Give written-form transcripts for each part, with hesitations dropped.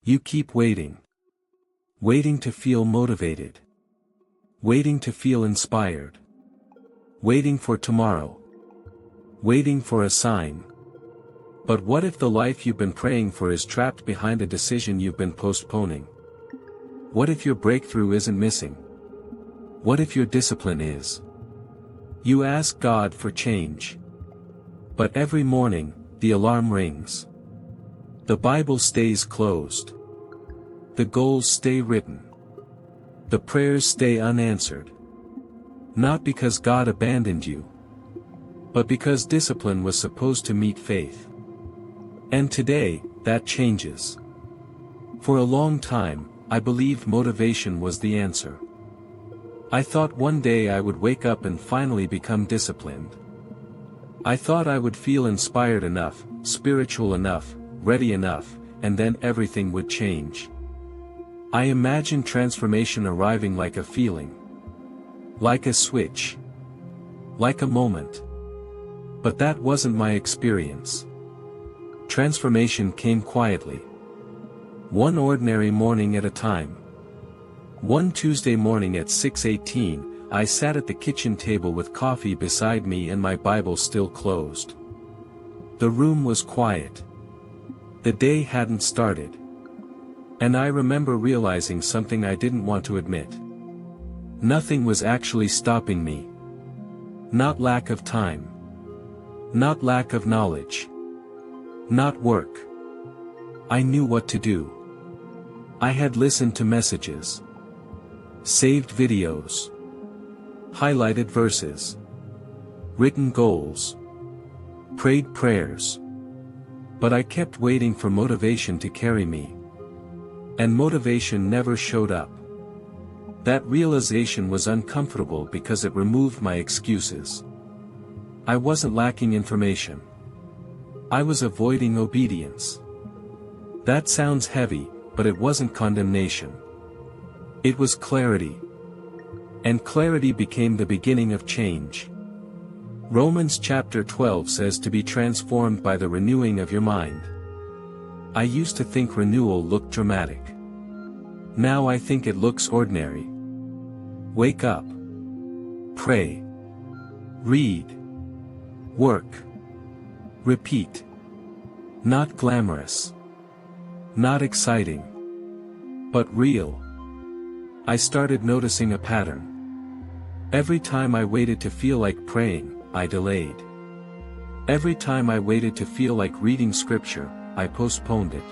You keep waiting. Waiting to feel motivated. Waiting to feel inspired. Waiting for tomorrow. Waiting for a sign. But what if the life you've been praying for is trapped behind a decision you've been postponing? What if your breakthrough isn't missing? What if your discipline is? You ask God for change. But every morning, the alarm rings. The Bible stays closed. The goals stay written. The prayers stay unanswered. Not because God abandoned you, but because discipline was supposed to meet faith. And today, that changes. For a long time, I believed motivation was the answer. I thought one day I would wake up and finally become disciplined. I thought I would feel inspired enough, spiritual enough, ready enough, and then everything would change. I imagined transformation arriving like a feeling. Like a switch. Like a moment. But that wasn't my experience. Transformation came quietly. One ordinary morning at a time. One Tuesday morning at 6:18, I sat at the kitchen table with coffee beside me and my Bible still closed. The room was quiet. The day hadn't started. And I remember realizing something I didn't want to admit. Nothing was actually stopping me. Not lack of time. Not lack of knowledge. Not work. I knew what to do. I had listened to messages. Saved videos. Highlighted verses. Written goals. Prayed prayers. But I kept waiting for motivation to carry me. And motivation never showed up. That realization was uncomfortable because it removed my excuses. I wasn't lacking information. I was avoiding obedience. That sounds heavy, but it wasn't condemnation. It was clarity. And clarity became the beginning of change. Romans chapter 12 says to be transformed by the renewing of your mind. I used to think renewal looked dramatic. Now I think it looks ordinary. Wake up. Pray. Read. Work. Repeat. Not glamorous. Not exciting. But real. I started noticing a pattern. Every time I waited to feel like praying, I delayed. Every time I waited to feel like reading scripture, I postponed it.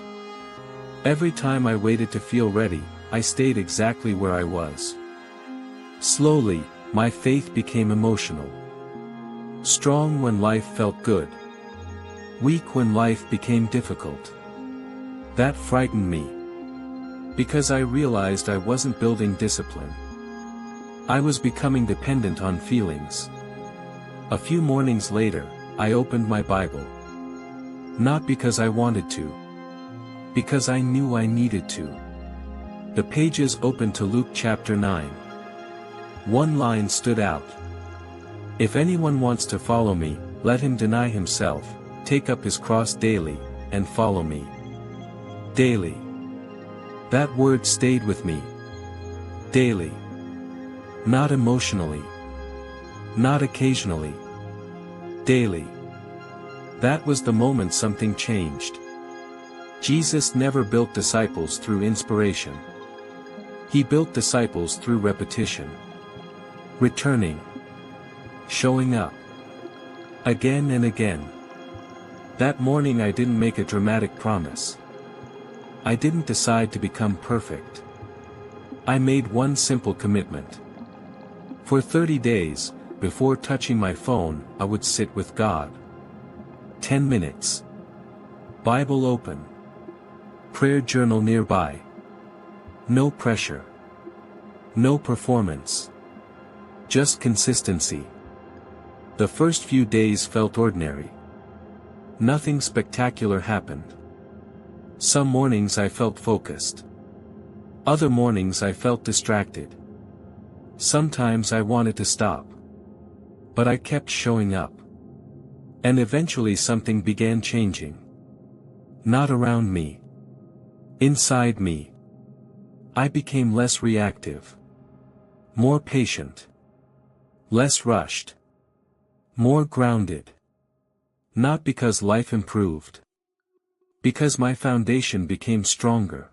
Every time I waited to feel ready, I stayed exactly where I was. Slowly, my faith became emotional. Strong when life felt good. Weak when life became difficult. That frightened me. Because I realized I wasn't building discipline. I was becoming dependent on feelings. A few mornings later, I opened my Bible. Not because I wanted to. Because I knew I needed to. The pages opened to Luke chapter 9. One line stood out. If anyone wants to follow me, let him deny himself, take up his cross daily, and follow me. Daily. That word stayed with me. Daily. Not emotionally. Not occasionally. Daily. That was the moment something changed. Jesus never built disciples through inspiration. He built disciples through repetition. Returning. Showing up. Again and again. That morning I didn't make a dramatic promise. I didn't decide to become perfect. I made one simple commitment. For 30 days, before touching my phone, I would sit with God. 10 minutes. Bible open. Prayer journal nearby. No pressure. No performance. Just consistency. The first few days felt ordinary. Nothing spectacular happened. Some mornings I felt focused. Other mornings I felt distracted. Sometimes I wanted to stop. But I kept showing up. And eventually something began changing. Not around me. Inside me, I became less reactive, more patient, less rushed, more grounded. Not because life improved, because my foundation became stronger.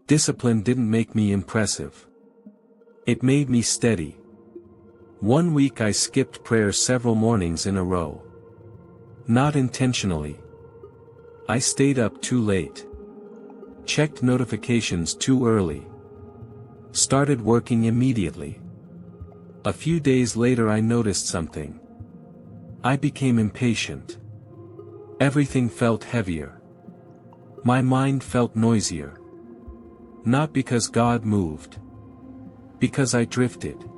Discipline didn't make me impressive. It made me steady. One week I skipped prayer several mornings in a row. Not intentionally. I stayed up too late. Checked notifications too early. Started working immediately. A few days later I noticed something. I became impatient. Everything felt heavier. My mind felt noisier. Not because God moved. Because I drifted.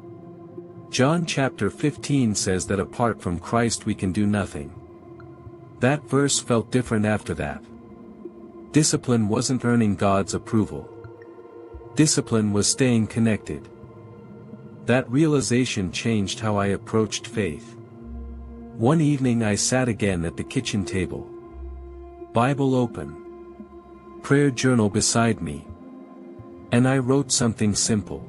John chapter 15 says that apart from Christ we can do nothing. That verse felt different after that. Discipline wasn't earning God's approval. Discipline was staying connected. That realization changed how I approached faith. One evening I sat again at the kitchen table. Bible open. Prayer journal beside me. And I wrote something simple.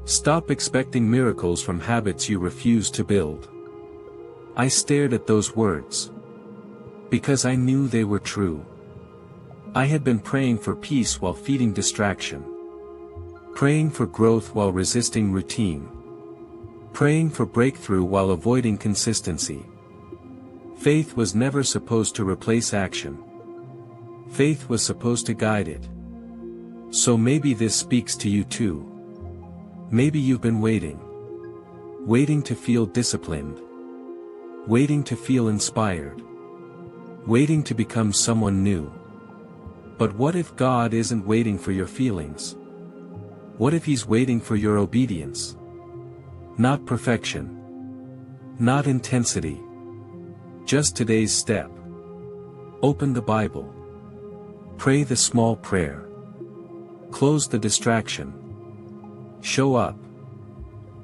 Stop expecting miracles from habits you refuse to build. I stared at those words. Because I knew they were true. I had been praying for peace while feeding distraction. Praying for growth while resisting routine. Praying for breakthrough while avoiding consistency. Faith was never supposed to replace action. Faith was supposed to guide it. So maybe this speaks to you too. Maybe you've been waiting. Waiting to feel disciplined. Waiting to feel inspired. Waiting to become someone new. But what if God isn't waiting for your feelings? What if He's waiting for your obedience? Not perfection. Not intensity. Just today's step. Open the Bible. Pray the small prayer. Close the distraction. Show up.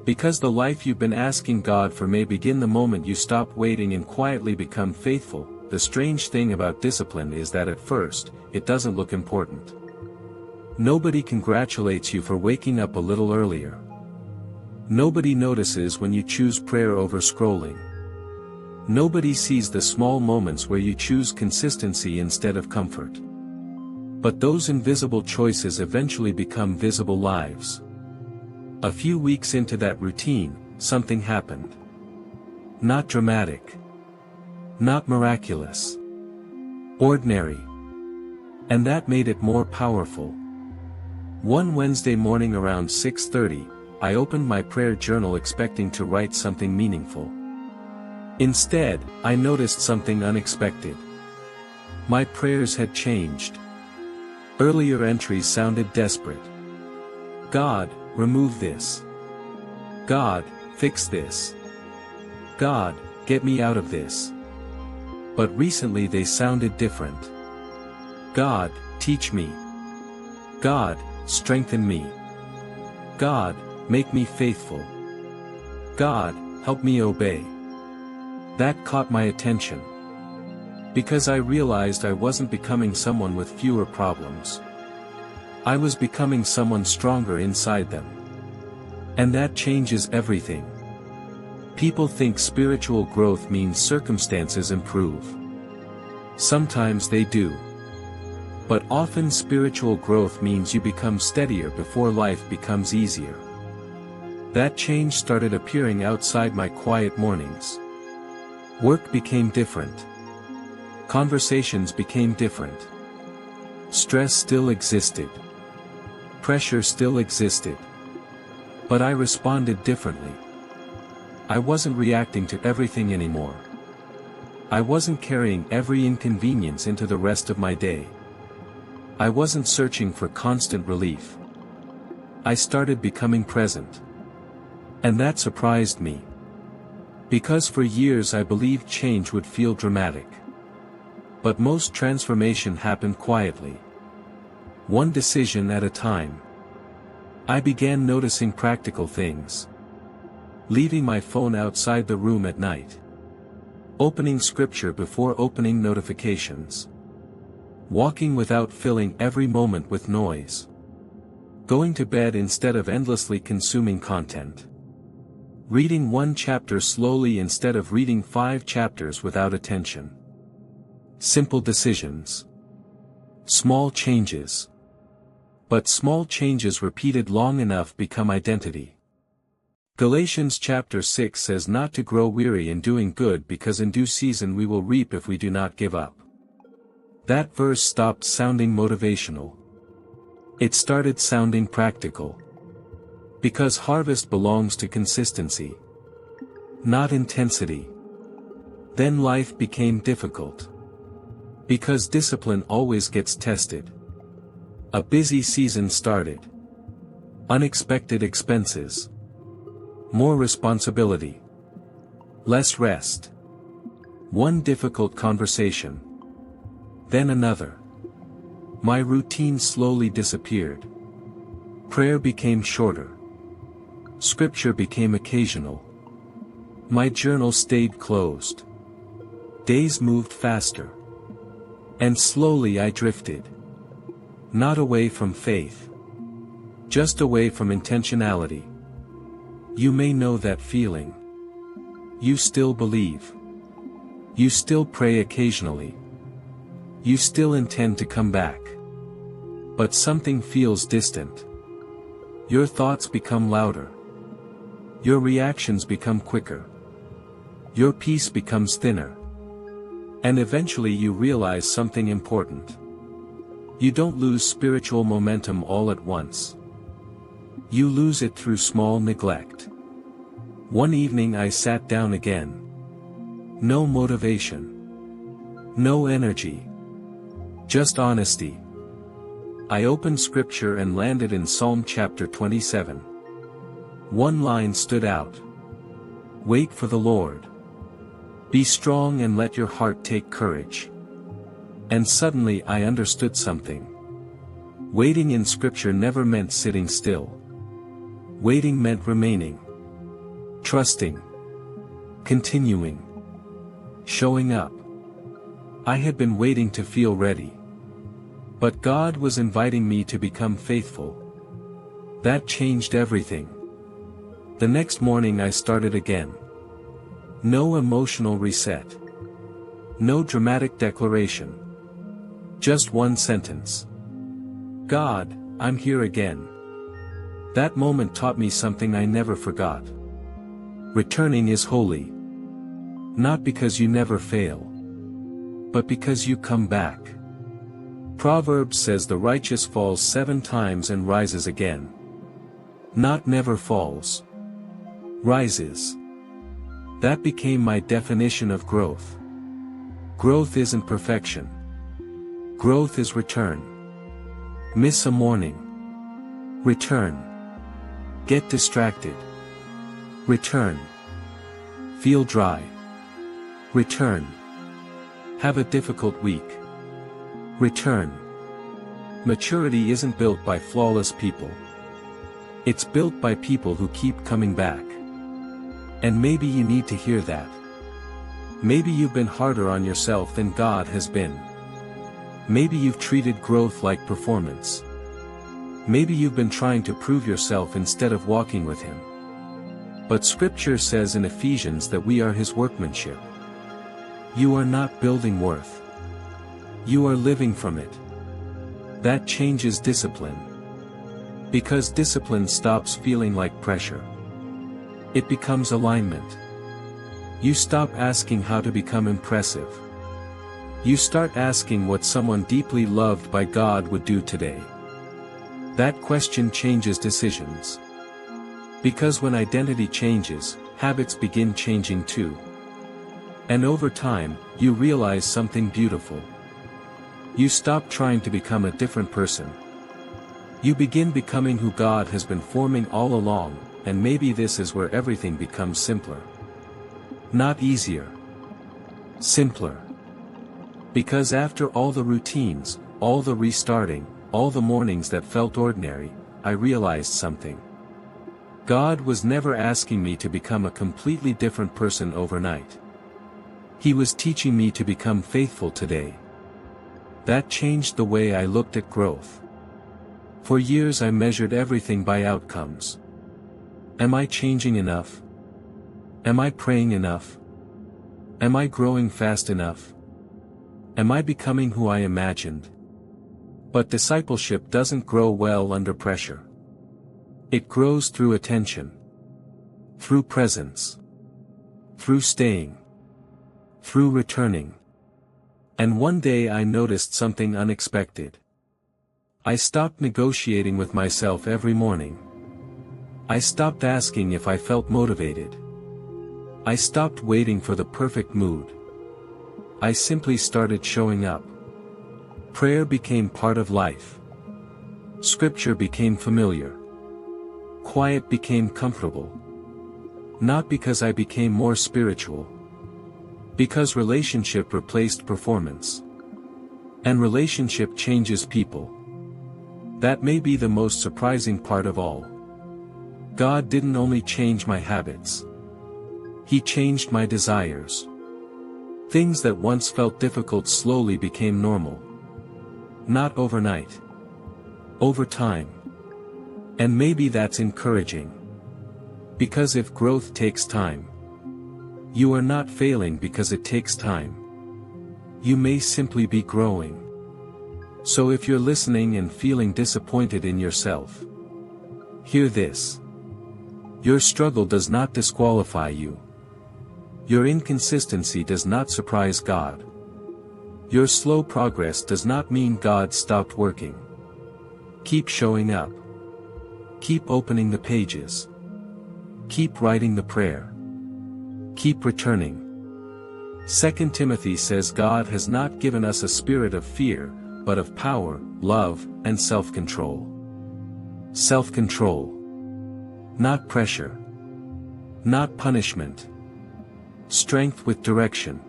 Because the life you've been asking God for may begin the moment you stop waiting and quietly become faithful. The strange thing about discipline is that at first, it doesn't look important. Nobody congratulates you for waking up a little earlier. Nobody notices when you choose prayer over scrolling. Nobody sees the small moments where you choose consistency instead of comfort. But those invisible choices eventually become visible lives. A few weeks into that routine, something happened. Not dramatic. Not miraculous. Ordinary. And that made it more powerful. One Wednesday morning around 6:30, I opened my prayer journal expecting to write something meaningful. Instead, I noticed something unexpected. My prayers had changed. Earlier entries sounded desperate. God, remove this. God, fix this. God, get me out of this. But recently they sounded different. God, teach me. God, strengthen me. God, make me faithful. God, help me obey. That caught my attention. Because I realized I wasn't becoming someone with fewer problems. I was becoming someone stronger inside them. And that changes everything. People think spiritual growth means circumstances improve. Sometimes they do. But often spiritual growth means you become steadier before life becomes easier. That change started appearing outside my quiet mornings. Work became different. Conversations became different. Stress still existed. Pressure still existed. But I responded differently. I wasn't reacting to everything anymore. I wasn't carrying every inconvenience into the rest of my day. I wasn't searching for constant relief. I started becoming present. And that surprised me. Because for years I believed change would feel dramatic. But most transformation happened quietly. One decision at a time. I began noticing practical things. Leaving my phone outside the room at night. Opening scripture before opening notifications. Walking without filling every moment with noise. Going to bed instead of endlessly consuming content. Reading one chapter slowly instead of reading 5 chapters without attention. Simple decisions. Small changes. But small changes repeated long enough become identity. Galatians chapter 6 says not to grow weary in doing good because in due season we will reap if we do not give up. That verse stopped sounding motivational. It started sounding practical. Because harvest belongs to consistency, not intensity. Then life became difficult. Because discipline always gets tested. A busy season started. Unexpected expenses. More responsibility. Less rest. One difficult conversation. Then another. My routine slowly disappeared. Prayer became shorter. Scripture became occasional. My journal stayed closed. Days moved faster. And slowly I drifted. Not away from faith. Just away from intentionality. You may know that feeling. You still believe. You still pray occasionally. You still intend to come back. But something feels distant. Your thoughts become louder. Your reactions become quicker. Your peace becomes thinner. And eventually you realize something important. You don't lose spiritual momentum all at once. You lose it through small neglect. One evening I sat down again. No motivation. No energy. Just honesty. I opened scripture and landed in Psalm chapter 27. One line stood out. Wait for the Lord. Be strong and let your heart take courage. And suddenly I understood something. Waiting in scripture never meant sitting still. Waiting meant remaining. Trusting. Continuing. Showing up. I had been waiting to feel ready. But God was inviting me to become faithful. That changed everything. The next morning I started again. No emotional reset. No dramatic declaration. Just one sentence. God, I'm here again. That moment taught me something I never forgot. Returning is holy. Not because you never fail. But because you come back. Proverbs says the righteous falls 7 times and rises again. Not never falls. Rises. That became my definition of growth. Growth isn't perfection. Growth is return. Miss a morning. Return. Get distracted. Return. Feel dry. Return. Have a difficult week. Return. Maturity isn't built by flawless people. It's built by people who keep coming back. And maybe you need to hear that. Maybe you've been harder on yourself than God has been. Maybe you've treated growth like performance. Maybe you've been trying to prove yourself instead of walking with Him. But Scripture says in Ephesians that we are His workmanship. You are not building worth. You are living from it. That changes discipline. Because discipline stops feeling like pressure. It becomes alignment. You stop asking how to become impressive. You start asking what someone deeply loved by God would do today. That question changes decisions. Because when identity changes, habits begin changing too. And over time, you realize something beautiful. You stop trying to become a different person. You begin becoming who God has been forming all along, and maybe this is where everything becomes simpler. Not easier. Simpler. Because after all the routines, all the restarting, all the mornings that felt ordinary, I realized something. God was never asking me to become a completely different person overnight. He was teaching me to become faithful today. That changed the way I looked at growth. For years I measured everything by outcomes. Am I changing enough? Am I praying enough? Am I growing fast enough? Am I becoming who I imagined? But discipleship doesn't grow well under pressure. It grows through attention. Through presence. Through staying. Through returning. And one day I noticed something unexpected. I stopped negotiating with myself every morning. I stopped asking if I felt motivated. I stopped waiting for the perfect mood. I simply started showing up. Prayer became part of life. Scripture became familiar. Quiet became comfortable. Not because I became more spiritual. Because relationship replaced performance. And relationship changes people. That may be the most surprising part of all. God didn't only change my habits. He changed my desires. Things that once felt difficult slowly became normal. Not overnight. Over time. And maybe that's encouraging. Because if growth takes time, you are not failing because it takes time. You may simply be growing. So if you're listening and feeling disappointed in yourself, hear this. Your struggle does not disqualify you. Your inconsistency does not surprise God. Your slow progress does not mean God stopped working. Keep showing up. Keep opening the pages. Keep writing the prayer. Keep returning. 2 Timothy says God has not given us a spirit of fear, but of power, love, and self-control. Self-control. Not pressure. Not punishment. Strength with direction.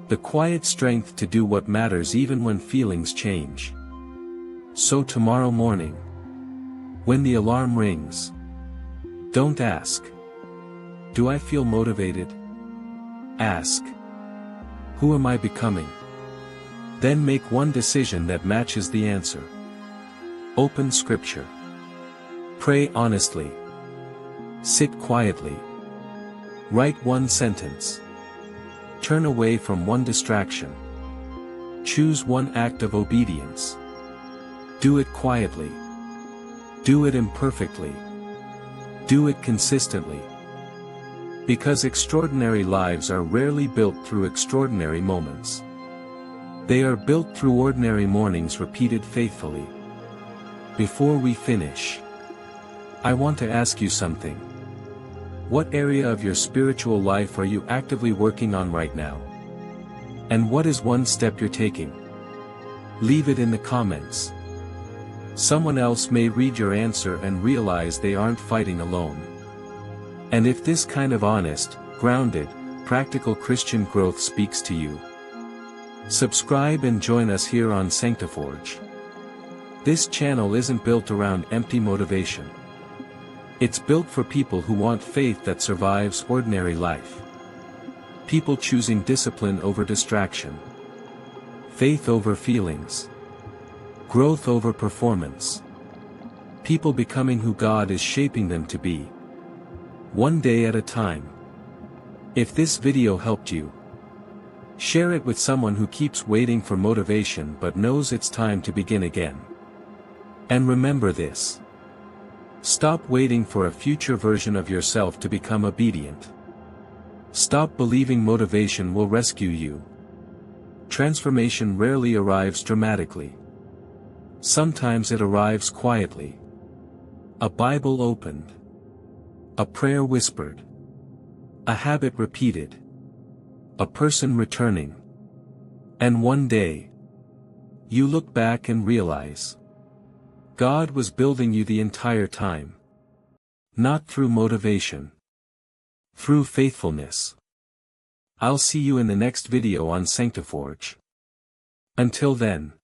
The quiet strength to do what matters even when feelings change. So tomorrow morning, when the alarm rings, don't ask, do I feel motivated? Ask, who am I becoming? Then make one decision that matches the answer. Open Scripture. Pray honestly. Sit quietly. Write one sentence. Turn away from one distraction. Choose one act of obedience. Do it quietly. Do it imperfectly. Do it consistently. Because extraordinary lives are rarely built through extraordinary moments. They are built through ordinary mornings repeated faithfully. Before we finish, I want to ask you something. What area of your spiritual life are you actively working on right now? And what is one step you're taking? Leave it in the comments. Someone else may read your answer and realize they aren't fighting alone. And if this kind of honest, grounded, practical Christian growth speaks to you, subscribe and join us here on Sanctiforge. This channel isn't built around empty motivation. It's built for people who want faith that survives ordinary life. People choosing discipline over distraction. Faith over feelings. Growth over performance. People becoming who God is shaping them to be. One day at a time. If this video helped you, share it with someone who keeps waiting for motivation but knows it's time to begin again. And remember this. Stop waiting for a future version of yourself to become obedient. Stop believing motivation will rescue you. Transformation rarely arrives dramatically. Sometimes it arrives quietly. A Bible opened. A prayer whispered. A habit repeated. A person returning. And one day, you look back and realize, God was building you the entire time. Not through motivation. Through faithfulness. I'll see you in the next video on Sanctiforge. Until then.